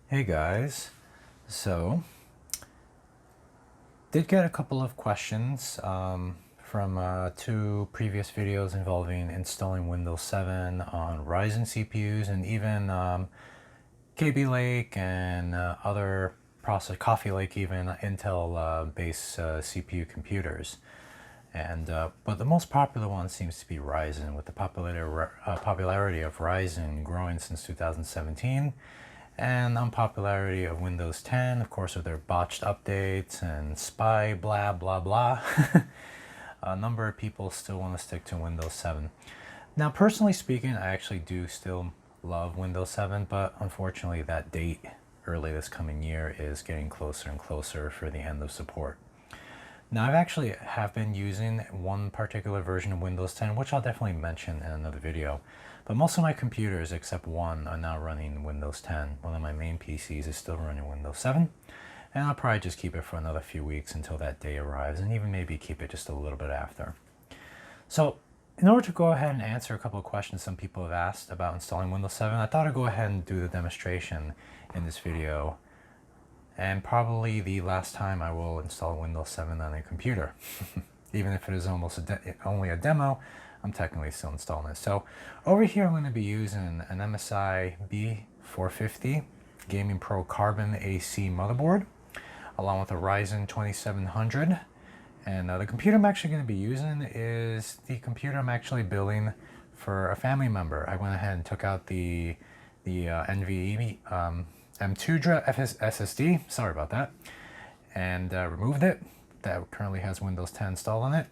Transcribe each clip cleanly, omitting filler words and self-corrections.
Hey guys, so did get a couple of questions from two previous videos involving installing Windows 7 on Ryzen CPUs and even Kaby Lake and other Coffee Lake, even Intel based CPU computers. And but the most popular one seems to be Ryzen, with the popularity of Ryzen growing since 2017, and unpopularity of Windows 10, of course, with their botched updates and spy blah blah blah. A number of people still want to stick to Windows 7. Now, personally speaking, I actually do still love Windows 7, but unfortunately that date early this coming year is getting closer and closer for the end of support. Now, I've actually been using one particular version of Windows 10, which I'll definitely mention in another video. But most of my computers, except one, are now running Windows 10. One of my main PCs is still running Windows 7. And I'll probably just keep it for another few weeks until that day arrives, and even maybe keep it just a little bit after. So, in order to go ahead and answer a couple of questions some people have asked about installing Windows 7, I thought I'd go ahead and do the demonstration in this video. And probably the last time I will install Windows 7 on a computer. Even if it is only a demo, I'm technically still installing it. So over here I'm going to be using an MSI B450 Gaming Pro Carbon AC motherboard, along with a Ryzen 2700. And the computer I'm actually going to be using is the computer I'm actually building for a family member. I went ahead and took out the NVMe M2 SSD, sorry about that, and removed it. That currently has Windows 10 installed on it,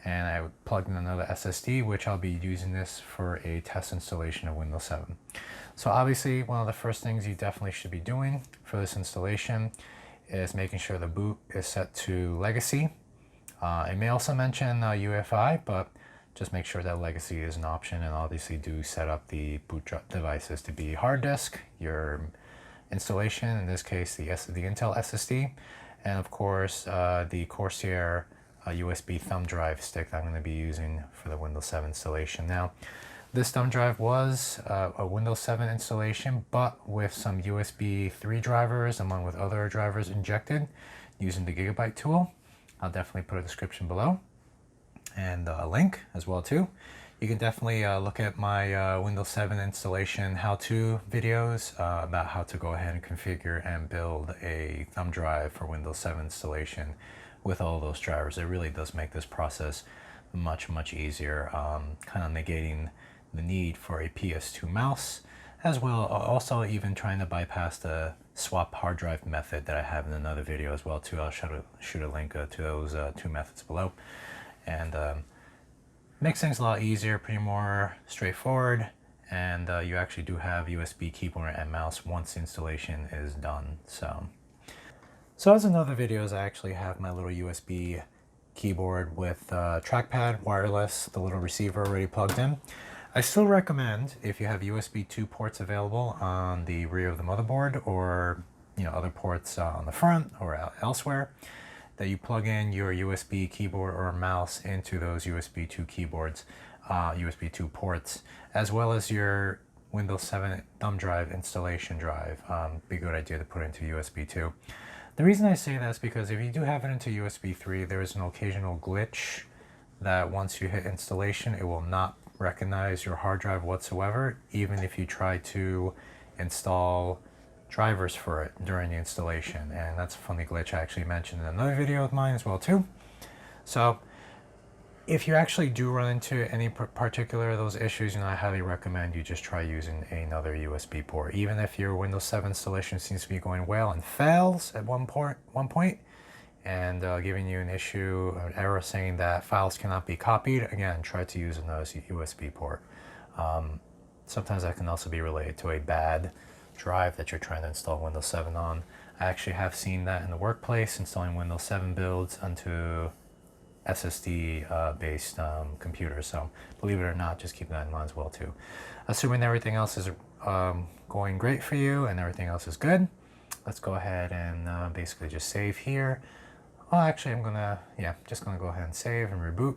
and I plugged in another SSD, which I'll be using this for a test installation of Windows 7. So obviously one of the first things you definitely should be doing for this installation is making sure the boot is set to Legacy. It may also mention UEFI, but just make sure that Legacy is an option, and obviously do set up the boot devices to be hard disk, your installation, in this case the Intel SSD, and of course the Corsair USB thumb drive stick that I'm going to be using for the Windows 7 installation. Now, this thumb drive was a Windows 7 installation, but with some USB 3 drivers along with other drivers injected using the Gigabyte tool. I'll definitely put a description below and a link as well too. You can definitely look at my Windows 7 installation how-to videos about how to go ahead and configure and build a thumb drive for Windows 7 installation with all those drivers. It really does make this process much easier, kind of negating the need for a PS2 mouse, as well also even trying to bypass the swap hard drive method that I have in another video as well too. I'll shoot a link to those two methods below. And makes things a lot easier, pretty more straightforward, and you actually do have USB keyboard and mouse once the installation is done. So as in other videos, I actually have my little USB keyboard with trackpad, wireless, the little receiver already plugged in. I still recommend, if you have USB 2 ports available on the rear of the motherboard, or other ports on the front or elsewhere, that you plug in your USB keyboard or mouse into those USB 2 keyboards, USB 2 ports, as well as your Windows 7 thumb drive installation drive. Be a good idea to put into USB 2. The reason I say that is because if you do have it into USB 3, there is an occasional glitch that once you hit installation, it will not recognize your hard drive whatsoever, even if you try to install drivers for it during the installation. And that's a funny glitch I actually mentioned in another video of mine as well too. So if you actually do run into any particular of those issues, I highly recommend you just try using another USB port. Even if your Windows 7 installation seems to be going well and fails at one point and giving you an issue, an error saying that files cannot be copied, again, try to use another USB port. Sometimes that can also be related to a bad drive that you're trying to install Windows 7 on. I actually have seen that in the workplace, installing Windows 7 builds onto SSD based computers. So believe it or not, just keep that in mind as well too. Assuming everything else is going great for you and everything else is good, let's go ahead and basically just save here. Well, actually I'm just gonna go ahead and save and reboot,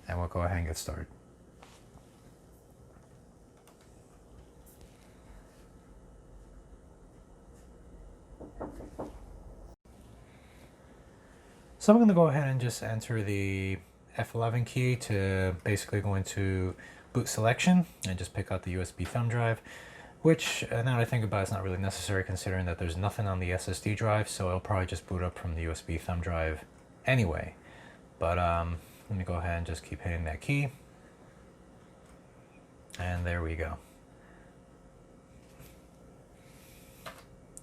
and we'll go ahead and get started. So I'm going to go ahead and just enter the F11 key to basically go into boot selection and just pick out the USB thumb drive, which now that I think about it, it's not really necessary considering that there's nothing on the SSD drive, so it'll probably just boot up from the USB thumb drive anyway. But let me go ahead and just keep hitting that key. And there we go.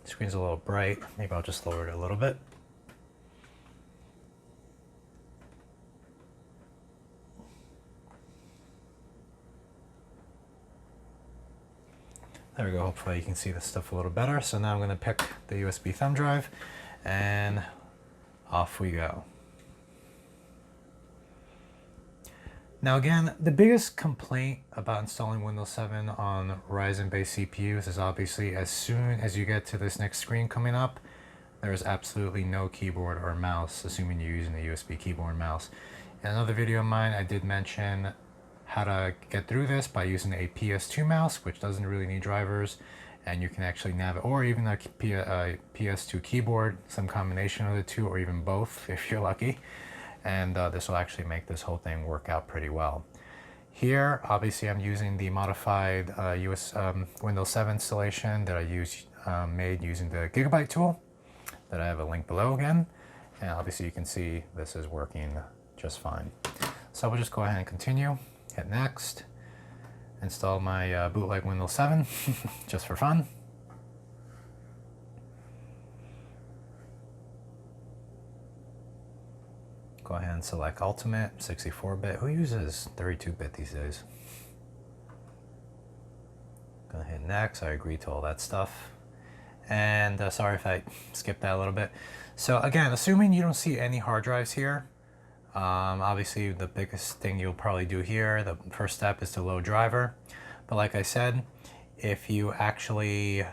The screen's a little bright. Maybe I'll just lower it a little bit. There we go. Hopefully you can see this stuff a little better. So now I'm going to pick the USB thumb drive and off we go. Now again, the biggest complaint about installing Windows 7 on Ryzen based CPUs is obviously as soon as you get to this next screen coming up, there's absolutely no keyboard or mouse, assuming you're using a USB keyboard and mouse. In another video of mine, I did mention how to get through this by using a PS2 mouse, which doesn't really need drivers, and you can actually navigate, or even a PS2 keyboard, some combination of the two, or even both if you're lucky. And this will actually make this whole thing work out pretty well. Here, obviously, I'm using the modified Windows 7 installation that I made using the Gigabyte tool that I have a link below again. And obviously, you can see this is working just fine. So we'll just go ahead and continue. Hit next. Install my bootleg Windows 7 just for fun. Go ahead and select Ultimate, 64-bit. Who uses 32-bit these days? Gonna hit next. I agree to all that stuff. And sorry if I skipped that a little bit. So again, assuming you don't see any hard drives here, obviously the biggest thing you'll probably do here, the first step is to load driver. But like I said, if you actually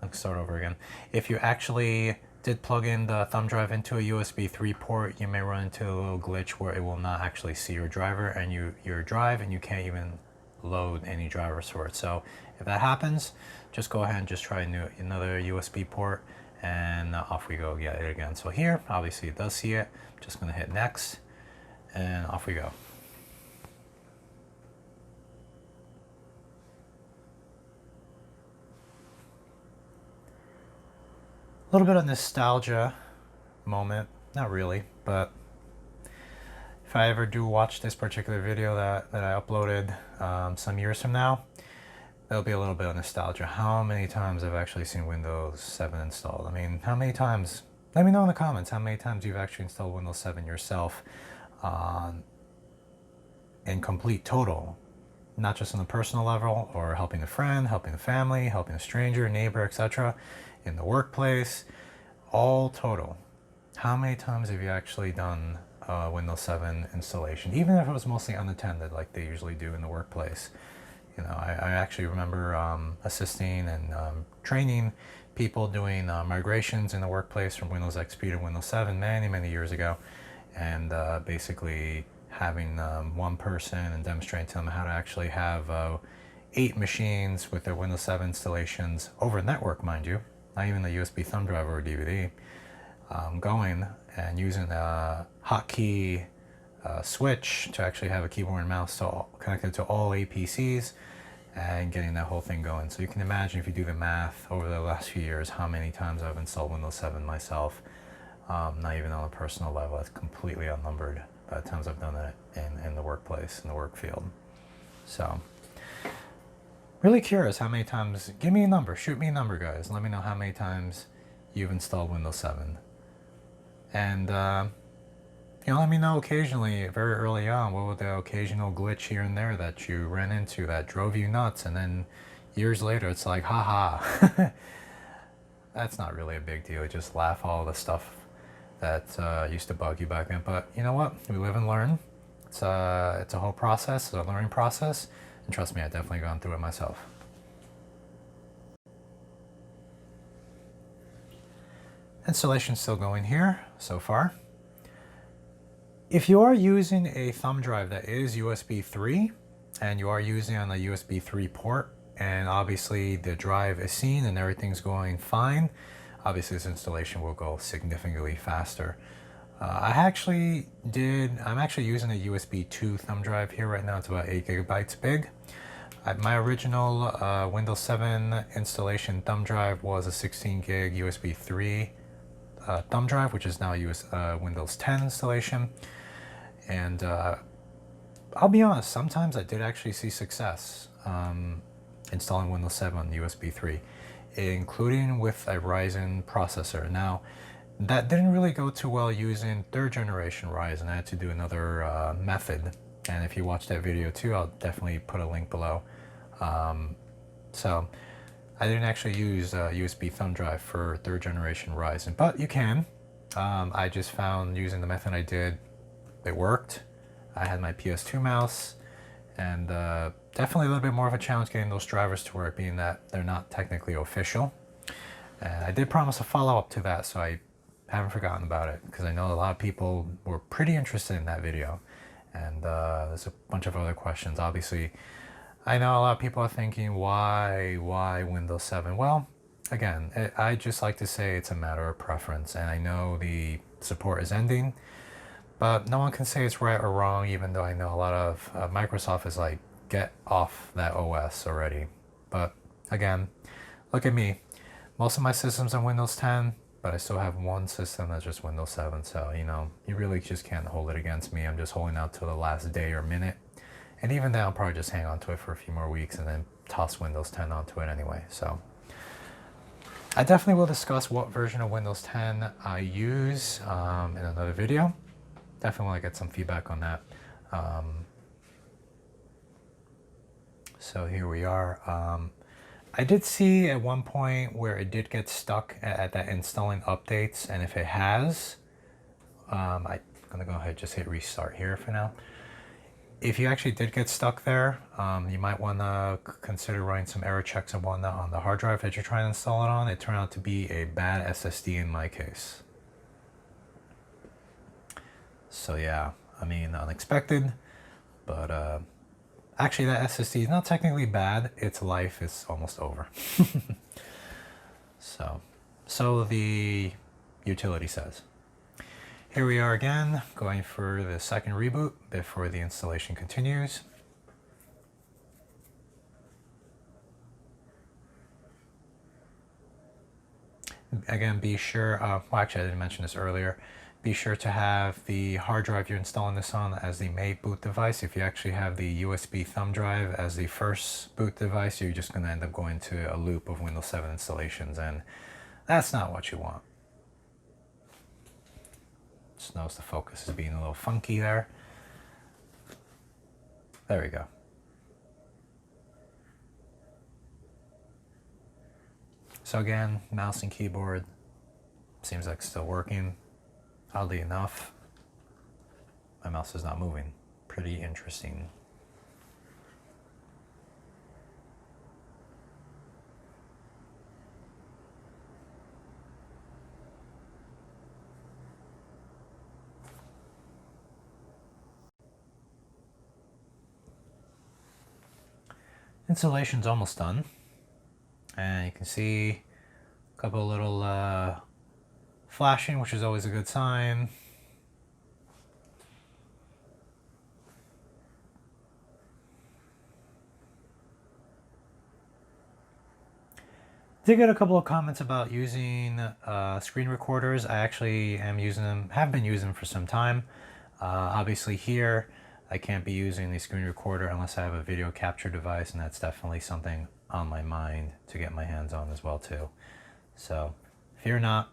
let's start over again. If you actually did plug in the thumb drive into a USB 3 port, you may run into a little glitch where it will not actually see your driver and your drive, and you can't even load any drivers for it. So if that happens, just go ahead and just try another USB port, and off we go get it again. So here, obviously it does see it. I'm just going to hit next, and off we go. A little bit of nostalgia moment, not really, but if I ever do watch this particular video that I uploaded some years from now, there'll be a little bit of nostalgia. How many times I've actually seen Windows 7 installed? I mean, how many times? Let me know in the comments how many times you've actually installed Windows 7 yourself in complete total. Not just on a personal level, or helping a friend, helping a family, helping a stranger, neighbor, etc. In the workplace, all total. How many times have you actually done Windows 7 installation, even if it was mostly unattended like they usually do in the workplace? You know, I actually remember assisting and training people doing migrations in the workplace from Windows XP to Windows 7 many years ago, and basically having one person and demonstrating to them how to actually have 8 machines with their Windows 7 installations over network, mind you, not even the USB thumb drive or DVD, going and using a hotkey switch to actually have a keyboard and mouse connected to all 8 PCs and getting that whole thing going. So you can imagine, if you do the math over the last few years, how many times I've installed Windows 7 myself. Not even on a personal level, it's completely unnumbered by the times I've done it in the workplace, in the work field. So really curious how many times. Give me a number, shoot me a number, guys. Let me know how many times you've installed Windows 7. And you know, let me know occasionally, very early on, what was the occasional glitch here and there that you ran into that drove you nuts, and then years later it's like, haha. That's not really a big deal. You just laugh all the stuff that used to bug you back then. But you know what? We live and learn. It's a whole process, it's a learning process. And trust me, I've definitely gone through it myself. Installation's still going here so far. If you are using a thumb drive that is USB 3, and you are using on a USB 3 port, and obviously the drive is seen and everything's going fine, obviously this installation will go significantly faster. I'm actually using a USB 2 thumb drive here right now. It's about 8 gigabytes big. My original Windows 7 installation thumb drive was a 16 gig USB 3 thumb drive, which is now Windows 10 installation. And I'll be honest, sometimes I did actually see success installing Windows 7 on USB 3, including with a Ryzen processor. Now, that didn't really go too well using 3rd generation Ryzen. I had to do another method, and if you watch that video too, I'll definitely put a link below. So I didn't actually use a USB thumb drive for 3rd generation Ryzen, but you can. I just found using the method I did, it worked. I had my PS2 mouse, and definitely a little bit more of a challenge getting those drivers to work, being that they're not technically official. And I did promise a follow-up to that, so I haven't forgotten about it, because I know a lot of people were pretty interested in that video. And there's a bunch of other questions. Obviously, I know a lot of people are thinking, why Windows 7? Well, again, I just like to say it's a matter of preference, and I know the support is ending, but no one can say it's right or wrong, even though I know a lot of Microsoft is like, get off that OS already. But again, look at me. Most of my systems are Windows 10, but I still have one system that's just Windows 7. So, you know, you really just can't hold it against me. I'm just holding out till the last day or minute. And even then, I'll probably just hang on to it for a few more weeks and then toss Windows 10 onto it anyway. So I definitely will discuss what version of Windows 10 I use in another video. Definitely want to get some feedback on that. So here we are. I did see at one point where it did get stuck at that installing updates, and if it has, I'm gonna go ahead and just hit restart here for now. If you actually did get stuck there, you might want to consider running some error checks and whatnot on the hard drive that you're trying to install it on. It turned out to be a bad SSD in my case. So yeah, I mean, unexpected, but actually that SSD is not technically bad. Its life is almost over. So the utility says. Here we are again, going for the second reboot before the installation continues. Again, be sure, well actually I didn't mention this earlier, be sure to have the hard drive you're installing this on as the main boot device. If you actually have the USB thumb drive as the first boot device, you're just going to end up going to a loop of Windows 7 installations, and that's not what you want. Just notice the focus is being a little funky there. There we go. So again, mouse and keyboard seems like it's still working. Oddly enough, my mouse is not moving. Pretty interesting. Installation's almost done, and you can see a couple of little flashing, which is always a good sign. Did get a couple of comments about using screen recorders. I actually am using them, have been using them for some time. Obviously here, I can't be using the screen recorder unless I have a video capture device, and that's definitely something on my mind to get my hands on as well too. So fear not,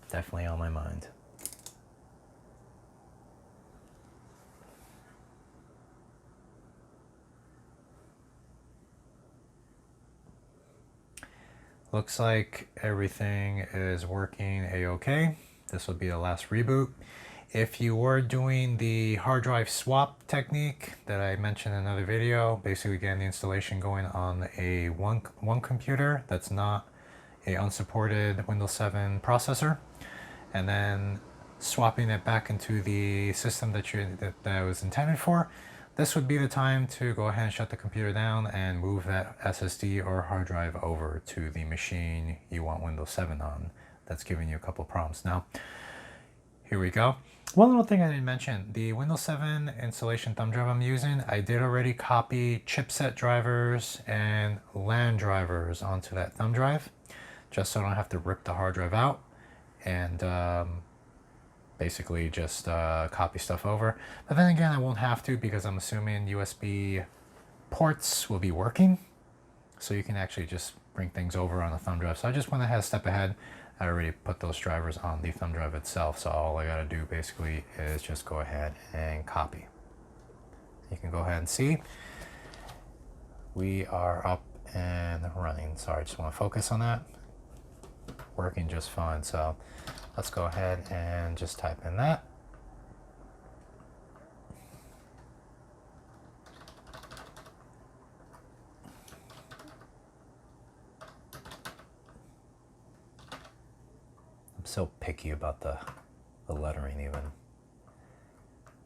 definitely on my mind. Looks like everything is working a-okay. This will be the last reboot. If you were doing the hard drive swap technique that I mentioned in another video, basically getting the installation going on a one computer that's not a unsupported Windows 7 processor, and then swapping it back into the system that was intended for, this would be the time to go ahead and shut the computer down and move that SSD or hard drive over to the machine you want Windows 7 on. That's giving you a couple prompts. Now, here we go. One little thing I didn't mention, the Windows 7 installation thumb drive I'm using, I did already copy chipset drivers and LAN drivers onto that thumb drive, just so I don't have to rip the hard drive out and basically just copy stuff over. But then again, I won't have to because I'm assuming USB ports will be working, so you can actually just bring things over on the thumb drive. So I just went ahead a step ahead. I already put those drivers on the thumb drive itself, so all I gotta do basically is just go ahead and copy. You can go ahead and see we are up and running. Sorry, I just want to focus on that. Working just fine. So let's go ahead and just type in that. I'm so picky about the lettering even.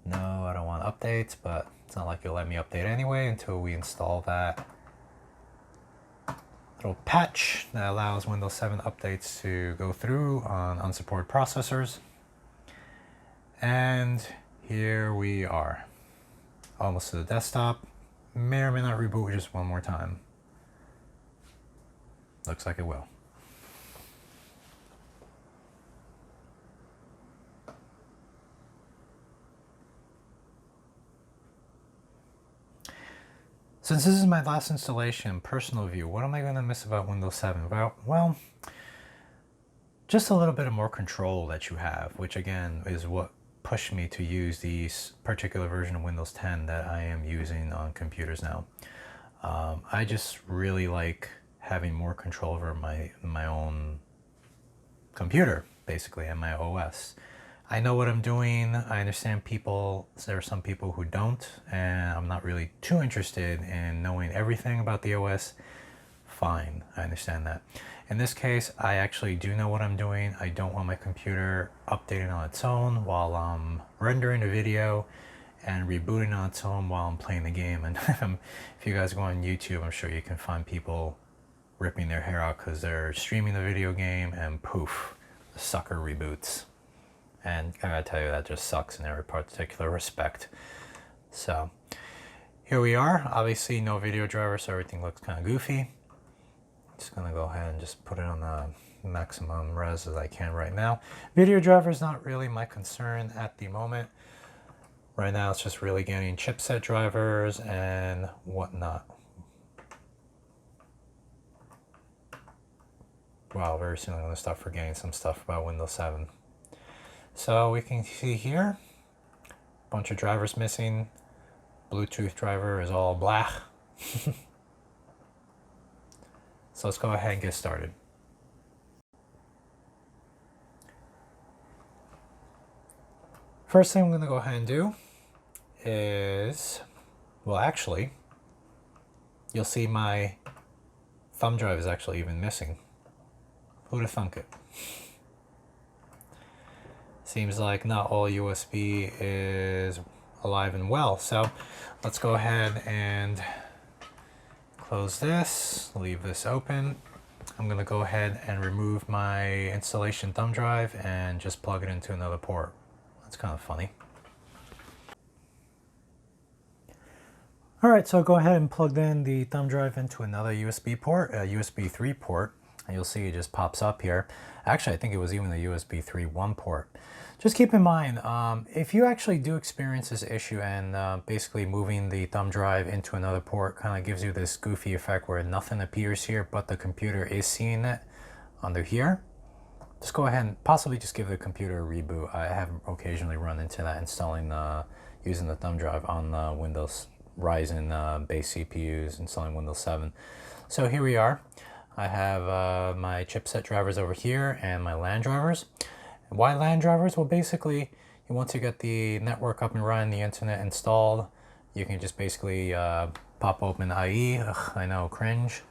No, I don't want updates, but it's not like you'll let me update anyway until we install that little patch that allows Windows 7 updates to go through on unsupported processors. And here we are, almost to the desktop. May or may not reboot just one more time. Looks like it will. Since this is my last installation, personal view, what am I going to miss about Windows 7? Well, just a little bit of more control that you have, which again is what pushed me to use this particular version of Windows 10 that I am using on computers now. I just really like having more control over my own computer, basically, and my OS. I know what I'm doing. I understand there are some people who don't, and I'm not really too interested in knowing everything about the OS. Fine, I understand that. In this case, I actually do know what I'm doing. I don't want my computer updating on its own while I'm rendering a video and rebooting on its own while I'm playing the game. And if you guys go on YouTube, I'm sure you can find people ripping their hair out because they're streaming the video game and poof, the sucker reboots. And I gotta tell you, that just sucks in every particular respect. So here we are. Obviously no video driver, so everything looks kind of goofy. Just gonna go ahead and just put it on the maximum res as I can right now. Video driver is not really my concern at the moment. Right now it's just really getting chipset drivers and whatnot. Wow, very soon I'm gonna start forgetting some stuff about Windows 7. So we can see here, a bunch of drivers missing. Bluetooth driver is all black. So let's go ahead and get started. First thing I'm going to go ahead and do is, well, actually, you'll see my thumb drive is actually even missing. Who'd have thunk it? Seems like not all USB is alive and well. So let's go ahead and close this, leave this open. I'm going to go ahead and remove my installation thumb drive and just plug it into another port. That's kind of funny. Alright, so go ahead and plug in the thumb drive into another USB port, a USB 3 port. And you'll see it just pops up here. Actually, I think it was even the USB 3.1 port. Just keep in mind, if you actually do experience this issue and basically moving the thumb drive into another port kind of gives you this goofy effect where nothing appears here, but the computer is seeing it under here, just go ahead and possibly just give the computer a reboot. I have occasionally run into that installing, using the thumb drive on Windows Ryzen base CPUs, installing Windows 7. So here we are. I have my chipset drivers over here and my LAN drivers. Why LAN drivers? Well, basically, once you get the network up and running, the internet installed, you can just basically pop open IE. Ugh, I know, cringe.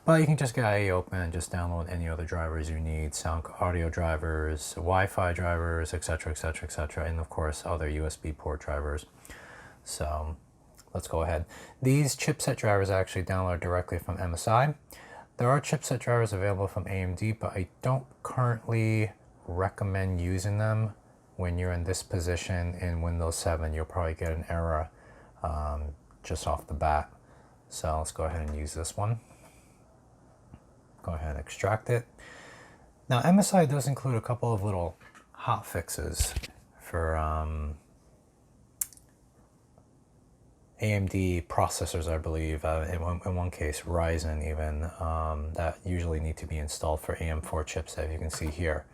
But you can just get IE open and just download any other drivers you need. Sound audio drivers, Wi-Fi drivers, etc., etc., etc., and of course, other USB port drivers. So let's go ahead. These chipset drivers I actually download directly from MSI. There are chipset drivers available from AMD, but I don't currently recommend using them when you're in this position in Windows 7. You'll probably get an error just off the bat. So let's go ahead and use this one. Go ahead and extract it. Now MSI does include a couple of little hot fixes for AMD processors, I believe, in one case Ryzen even, that usually need to be installed for AM4 chipset, you can see here.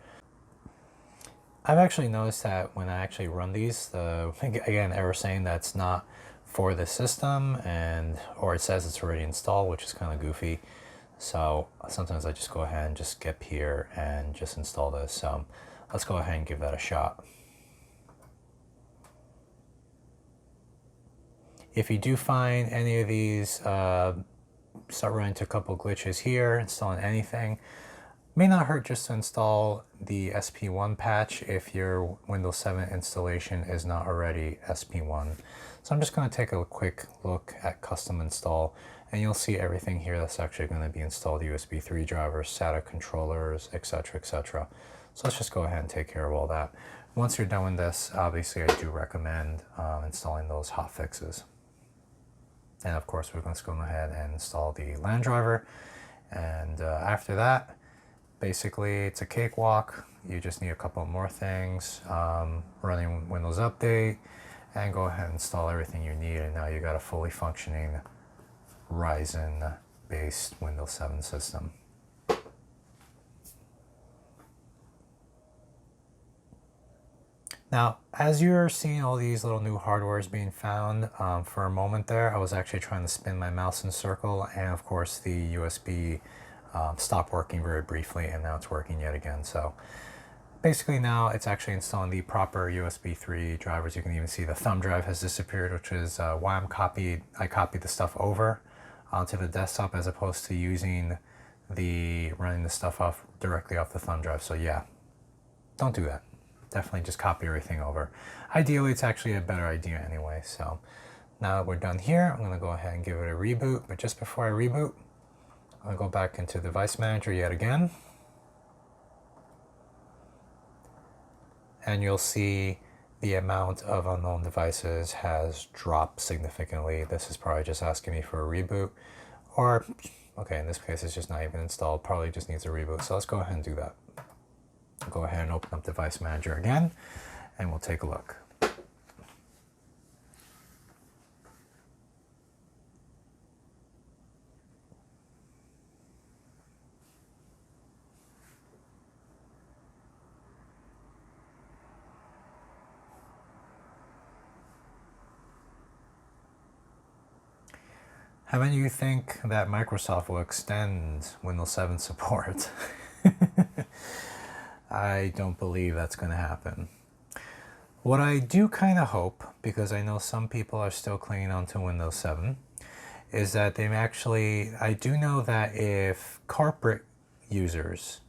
I've actually noticed that when I actually run these, again, error saying that's not for the system, or it says it's already installed, which is kind of goofy. So sometimes I just go ahead and just skip here and just install this. So let's go ahead and give that a shot. If you do find any of these, start running into a couple glitches here, installing anything, may not hurt just to install the SP1 patch if your Windows 7 installation is not already SP1. So I'm just going to take a quick look at custom install, and you'll see everything here that's actually going to be installed: USB 3 drivers, SATA controllers, etc., etc. So let's just go ahead and take care of all that. Once you're done with this, obviously I do recommend installing those hotfixes. And of course, we're going to go ahead and install the LAN driver. And after that, basically it's a cakewalk. You just need a couple more things, running Windows Update, and go ahead and install everything you need. And now you got a fully functioning Ryzen based Windows 7 system. Now, as you're seeing all these little new hardwares being found, for a moment there, I was actually trying to spin my mouse in circle, and of course the USB stopped working very briefly, and now it's working yet again. So basically now it's actually installing the proper USB 3 drivers. You can even see the thumb drive has disappeared, which is why I copied the stuff over onto the desktop as opposed to running the stuff off directly off the thumb drive. So yeah, don't do that. Definitely just copy everything over. Ideally, it's actually a better idea anyway. So now that we're done here, I'm going to go ahead and give it a reboot. But just before I reboot, I'll go back into Device Manager yet again. And you'll see the amount of unknown devices has dropped significantly. This is probably just asking me for a reboot. Or, okay, in this case, it's just not even installed. Probably just needs a reboot. So let's go ahead and do that. Go ahead and open up Device Manager again, and we'll take a look. How many of you think that Microsoft will extend Windows 7 support? I don't believe that's going to happen. What I do kind of hope, because I know some people are still clinging on to Windows 7, is that I do know that if corporate users,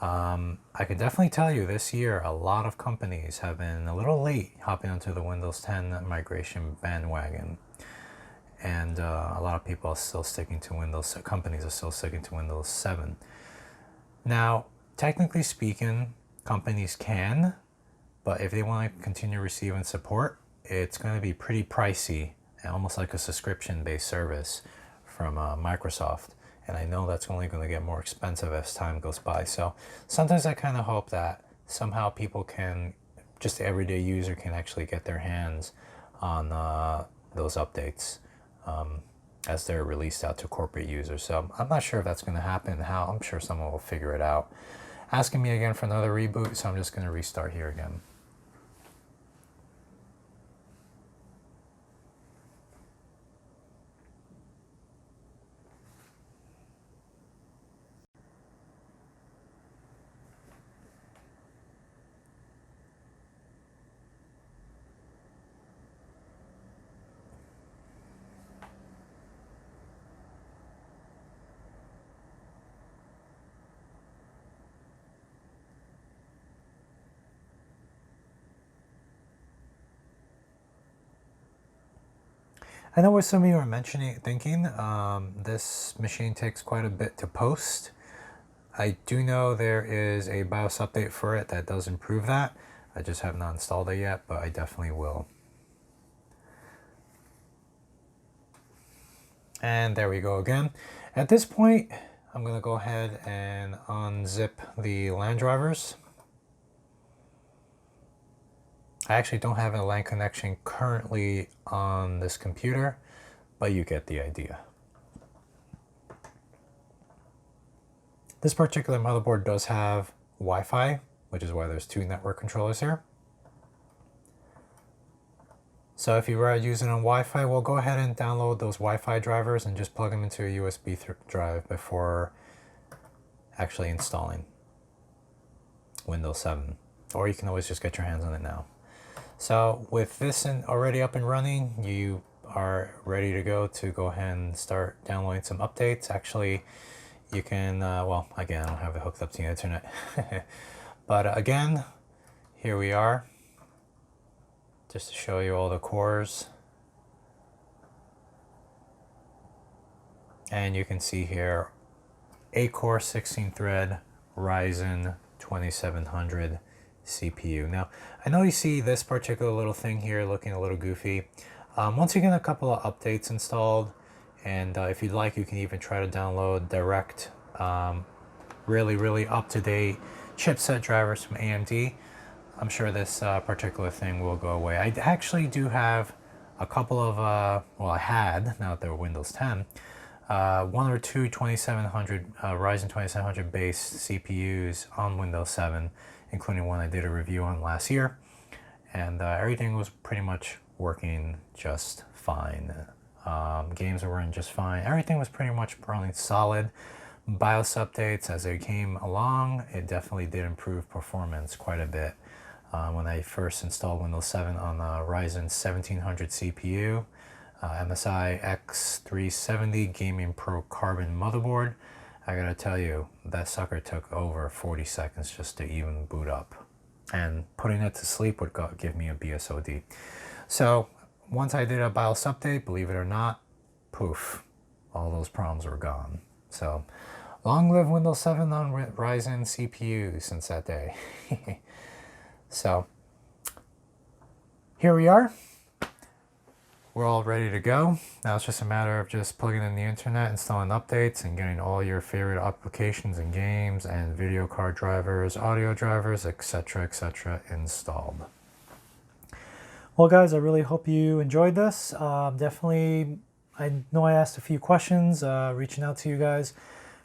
I can definitely tell you this year a lot of companies have been a little late hopping onto the Windows 10 migration bandwagon. And a lot of people are still sticking to companies are still sticking to Windows 7. Now, technically speaking, companies can, but if they want to continue receiving support, it's going to be pretty pricey, and almost like a subscription-based service from Microsoft. And I know that's only going to get more expensive as time goes by. So sometimes I kind of hope that somehow people can, just the everyday user can actually get their hands on those updates as they're released out to corporate users. So I'm not sure if that's going to happen. How? I'm sure someone will figure it out. Asking me again for another reboot, so I'm just going to restart here again. I know what some of you are thinking, this machine takes quite a bit to post. I do know there is a BIOS update for it that does improve that. I just have not installed it yet, but I definitely will. And there we go again. At this point, I'm going to go ahead and unzip the LAN drivers. I actually don't have a LAN connection currently on this computer, but you get the idea. This particular motherboard does have Wi-Fi, which is why there's 2 network controllers here. So if you were using on Wi-Fi, we'll go ahead and download those Wi-Fi drivers and just plug them into a USB drive before actually installing Windows 7. Or you can always just get your hands on it now. So with this already up and running, you are ready to go ahead and start downloading some updates. Actually, you can, well, again, I don't have it hooked up to the internet. But again, here we are. Just to show you all the cores. And you can see here, 8-core 16-thread Ryzen 2700 CPU. Now, I know you see this particular little thing here looking a little goofy. Once you get a couple of updates installed, and if you'd like, you can even try to download direct, really up-to-date chipset drivers from AMD. I'm sure this particular thing will go away. I actually do have a couple of, well, I had, now that they're Windows 10, 1 or 2 2700 Ryzen 2700 based CPUs on Windows 7, including one I did a review on last year, and everything was pretty much working just fine. Games were running just fine. Everything was pretty much running solid. BIOS updates as they came along, it definitely did improve performance quite a bit. When I first installed Windows 7 on the Ryzen 1700 CPU, MSI X370 Gaming Pro Carbon motherboard, I gotta tell you, that sucker took over 40 seconds just to even boot up. And putting it to sleep would give me a BSOD. So once I did a BIOS update, believe it or not, poof, all those problems were gone. So long live Windows 7 on Ryzen CPU since that day. So here we are. We're all ready to go. Now it's just a matter of just plugging in the internet, installing updates, and getting all your favorite applications and games and video card drivers, audio drivers, etc., installed. Well, guys, I really hope you enjoyed this. Definitely, I know I asked a few questions, reaching out to you guys.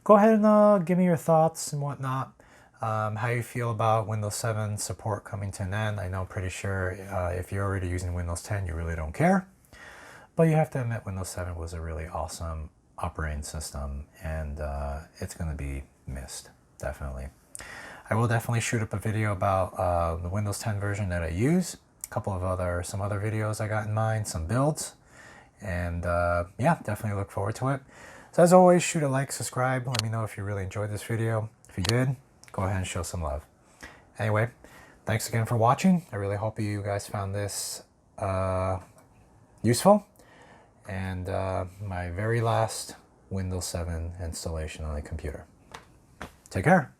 Go ahead and give me your thoughts and whatnot. How you feel about Windows 7 support coming to an end. I know, I'm pretty sure if you're already using Windows 10, you really don't care. But you have to admit, Windows 7 was a really awesome operating system, and it's going to be missed, definitely. I will definitely shoot up a video about the Windows 10 version that I use. A couple of some other videos I got in mind, some builds. And yeah, definitely look forward to it. So as always, shoot a like, subscribe. Let me know if you really enjoyed this video. If you did, go ahead and show some love. Anyway, thanks again for watching. I really hope you guys found this useful. And my very last Windows 7 installation on the computer. Take care.